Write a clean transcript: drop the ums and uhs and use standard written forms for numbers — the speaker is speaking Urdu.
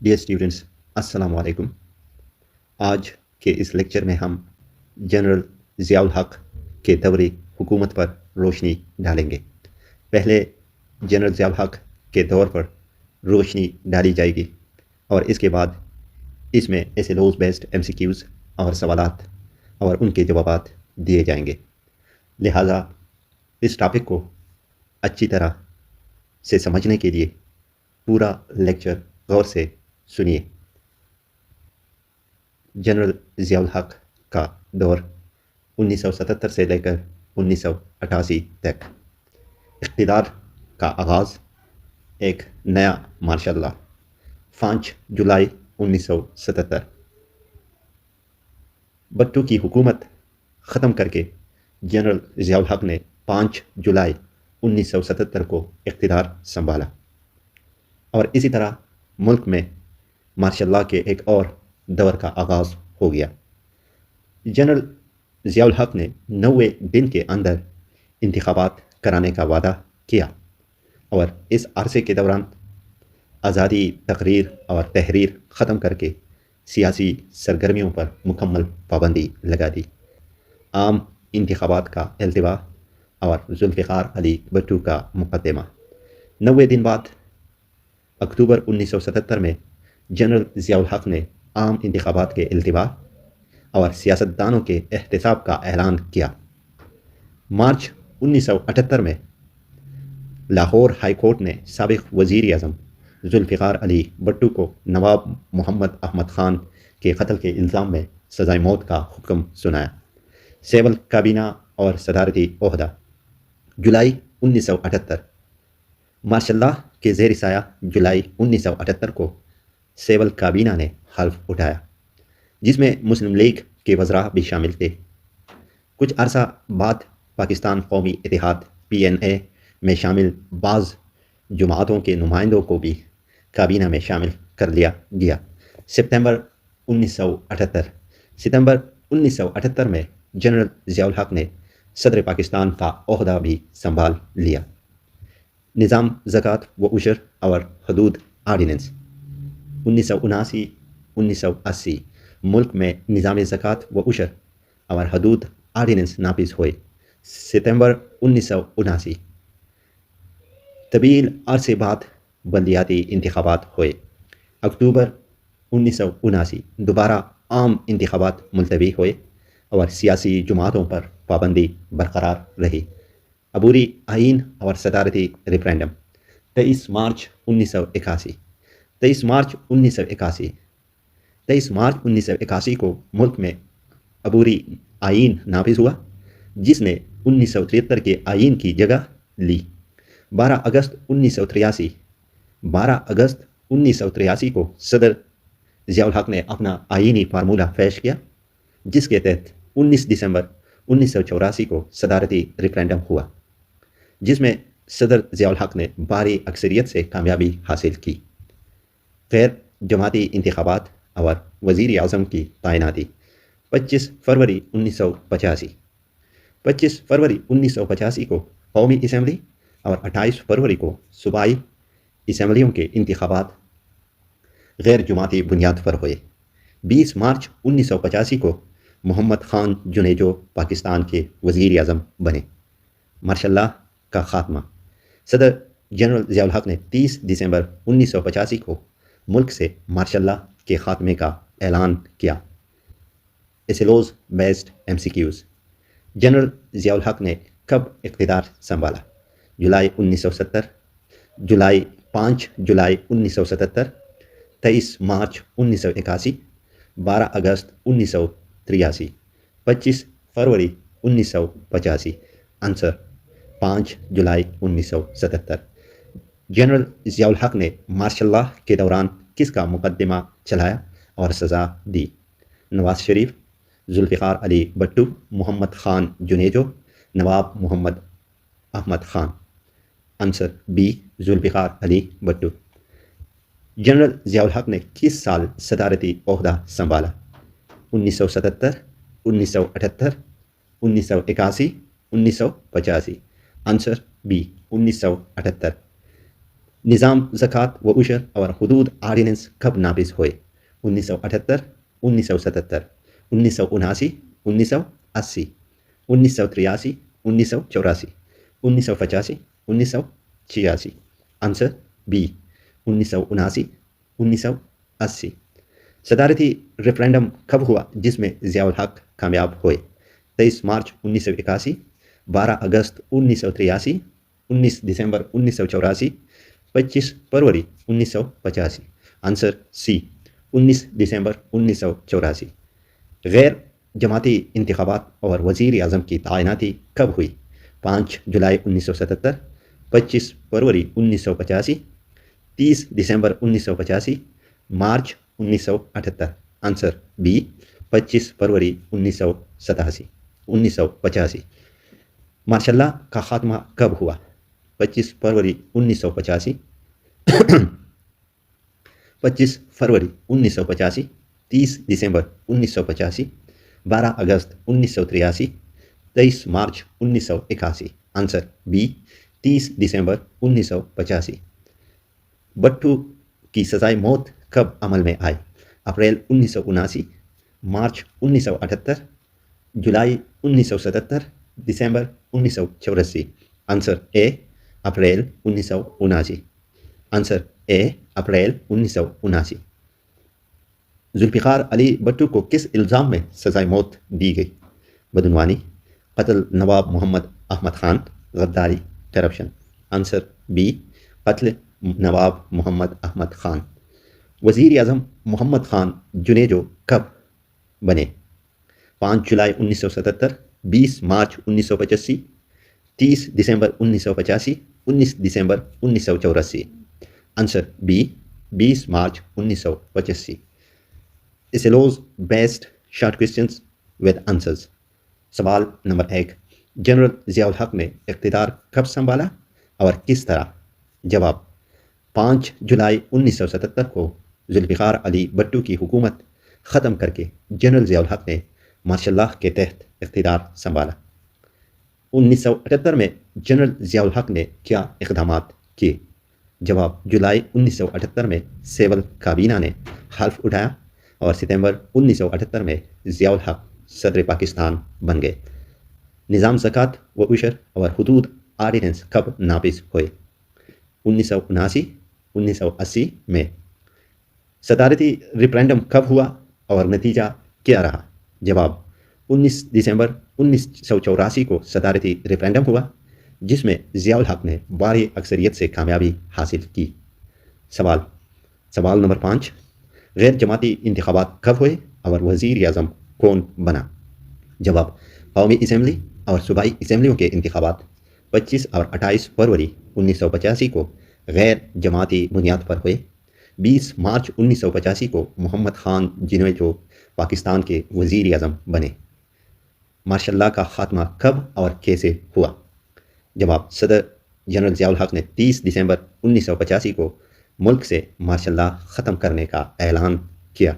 ڈیئر اسٹوڈنٹس، السلام علیکم۔ آج کے اس لیکچر میں ہم جنرل ضیاء الحق کے دور حکومت پر روشنی ڈالیں گے۔ پہلے جنرل ضیاء الحق کے دور پر روشنی ڈالی جائے گی اور اس کے بعد اس میں ایسیلوز بیسڈ MCQs اور سوالات اور ان کے جوابات دیے جائیں گے۔ لہٰذا اس ٹاپک کو اچھی طرح سے سمجھنے کے لیے پورا لیکچر غور سے سنیے۔ جنرل ضیاء الحق کا دور 1977 سے لے کر 1988 تک، اقتدار کا آغاز ایک نیا مارشل لا 5 جولائی 1977۔ بٹو کی حکومت ختم کر کے جنرل ضیاء الحق نے 5 جولائی 1977 کو اقتدار سنبھالا اور اسی طرح ملک میں مارشل لا کے ایک اور دور کا آغاز ہو گیا۔ جنرل ضیاء الحق نے 90 دن کے اندر انتخابات کرانے کا وعدہ کیا اور اس عرصے کے دوران آزادی تقریر اور تحریر ختم کر کے سیاسی سرگرمیوں پر مکمل پابندی لگا دی۔ عام انتخابات کا التوا اور ذوالفقار علی بھٹو کا مقدمہ۔ 90 دن بعد اکتوبر 1977 میں جنرل ضیاء الحق نے عام انتخابات کے التوا اور سیاستدانوں کے احتساب کا اعلان کیا۔ مارچ 1978 میں لاہور ہائی کورٹ نے سابق وزیر اعظم ذوالفقار علی بھٹو کو نواب محمد احمد خان کے قتل کے الزام میں سزائے موت کا حکم سنایا۔ سول کابینہ اور صدارتی عہدہ۔ جولائی 1978 مارشل لا کے زیر سایہ جولائی 1978 کو سول کابینہ نے حلف اٹھایا، جس میں مسلم لیگ کے وزراء بھی شامل تھے۔ کچھ عرصہ بعد پاکستان قومی اتحاد PNA میں شامل بعض جماعتوں کے نمائندوں کو بھی کابینہ میں شامل کر لیا گیا۔ ستمبر 1978 میں جنرل ضیاء الحق نے صدر پاکستان کا عہدہ بھی سنبھال لیا۔ نظام زکوٰۃ و عشر اور حدود آرڈیننس 1979-1980 ملک میں نظام زکوٰۃ و عشر اور حدود آرڈیننس نافذ ہوئے۔ ستمبر 1979 طویل عرصے بعد بلدیاتی انتخابات ہوئے۔ اکتوبر 1979 دوبارہ عام انتخابات ملتوی ہوئے اور سیاسی جماعتوں پر پابندی برقرار رہی۔ عبوری آئین اور صدارتی ریفرینڈم 23 مارچ 1981 کو ملک میں عبوری آئین نافذ ہوا، جس نے 1973 کے آئین کی جگہ لی۔ 12 اگست 1983 کو صدر ضیاء الحق نے اپنا آئینی فارمولہ پیش کیا، جس کے تحت 19 دسمبر 1984 کو صدارتی ریفرینڈم ہوا، جس میں صدر ضیاء الحق نے بھاری اکثریت سے کامیابی حاصل کی۔ غیر جماعتی انتخابات اور وزیر اعظم کی تعیناتی 25 فروری 1985 کو قومی اسمبلی اور 28 فروری کو صوبائی اسمبلیوں کے انتخابات غیر جماعتی بنیاد پر ہوئے۔ 20 مارچ 1985 کو محمد خان جنیجو پاکستان کے وزیر اعظم بنے۔ مارشل لا کا خاتمہ۔ صدر جنرل ضیاء الحق نے 30 دسمبر 1985 کو ملک سے مارشل لا کے خاتمے کا اعلان کیا۔ ایسیلوز based MCQs۔ General Zia ul-Haq نے کب اقتدار سنبھالا؟ جولائی 1970، 5 جولائی 1977، 23 مارچ 1981، 12 اگست 1983، 25 فروری 1985۔ آنسر 5 جولائی 1977۔ جنرل ضیاء الحق نے مارشل لا کے دوران کس کا مقدمہ چلایا اور سزا دی؟ نواز شریف، ذوالفقار علی بھٹو، محمد خان جنیجو، نواب محمد Ahmad Khan. Answer B Zulfiqar Ali Bhutto. General Zia ul-Haq نے کس سال صدارتی عہدہ سنبھالا؟ 1977، 1978، 1981، 1985۔ Answer B 1978۔ نظام زکوٰۃ و عشر اور حدود آرڈیننس کب نافذ ہوئے؟ 1978، 1977، 1979، 1980، 1983، 1984، 1985، 1986۔ Answer B, 1979، 1980۔ صدارتی ریفرینڈم کب ہوا جس میں ضیاء الحق کامیاب ہوئے؟ 23 مارچ 1981، 12 اگست 1983، 19 دسمبر 1984، 25 فروری 1985۔ آنسر سی، 19 دسمبر 1984۔ غیر جماعتی انتخابات اور وزیر اعظم کی تعیناتی کب ہوئی؟ 5 جولائی 1977، 25 فروری 1985، 30 دسمبر 1985، مارچ 1978۔ آنسر بی، 25 فروری 1985۔ مارشل لا کا خاتمہ کب ہوا؟ 25 فروری 1985، 25 فروری 1985، 30 دسمبر 1985، 12 اگست 1983، 23 مارچ 1981۔ آنسر بی، 30 دسمبر 1985۔ بٹھو کی سزائے موت کب عمل میں آئی؟ اپریل 1979، مارچ 1978، جولائی 1977، دسمبر 1984۔ آنسر اے، اپریل 1979۔ آنسر اے، اپریل 1979۔ ذوالفقار علی بھٹو کو کس الزام میں سزائے موت دی گئی؟ بدعنوانی، قتل نواب محمد احمد خان، غداری، کرپشن۔ آنسر بی، قتل نواب محمد احمد خان۔ وزیر اعظم محمد خان جنیجو کب بنے؟ 5 جولائی 1977، 20 مارچ 1985، 30 دسمبر 1985، 19 دسمبر 1984۔ آنسر بی، 20 مارچ 1985۔ اسلوز based short questions with answers. سوال نمبر 1، جنرل ضیاء الحق نے اقتدار کب سنبھالا اور کس طرح؟ جواب، 5 جولائی 1977 کو ذوالفقار علی بھٹو کی حکومت ختم کر کے جنرل ضیاء الحق نے مارشل لا کے تحت اقتدار سنبھالا۔ 1978 میں جنرل ضیاء الحق نے کیا اقدامات کیے؟ جواب، جولائی 1978 میں سول کابینہ نے حلف اٹھایا اور ستمبر 1978 میں ضیاء الحق صدر پاکستان بن گئے۔ نظام زکوٰۃ و عشر اور حدود آرڈیننس کب نافذ ہوئے؟ 1979، 1980 میں۔ صدارتی ریفرینڈم کب ہوا اور نتیجہ کیا رہا؟ جواب، 19 دسمبر 1984 کو صدارتی ریفرینڈم ہوا جس میں ضیاء الحق نے بھاری اکثریت سے کامیابی حاصل کی۔ سوال نمبر 5، غیر جماعتی انتخابات کب ہوئے اور وزیر اعظم کون بنا؟ جواب، قومی اسمبلی اور صوبائی اسمبلیوں کے انتخابات 25 اور 28 فروری 1985 کو غیر جماعتی بنیاد پر ہوئے۔ 20 مارچ 1985 کو محمد خان جنیجو پاکستان کے وزیر اعظم بنے۔ مارشل لا کا خاتمہ کب اور کیسے ہوا؟ جواب، صدر جنرل ضیاء الحق نے 30 دسمبر 1985 کو ملک سے مارشل لا ختم کرنے کا اعلان کیا۔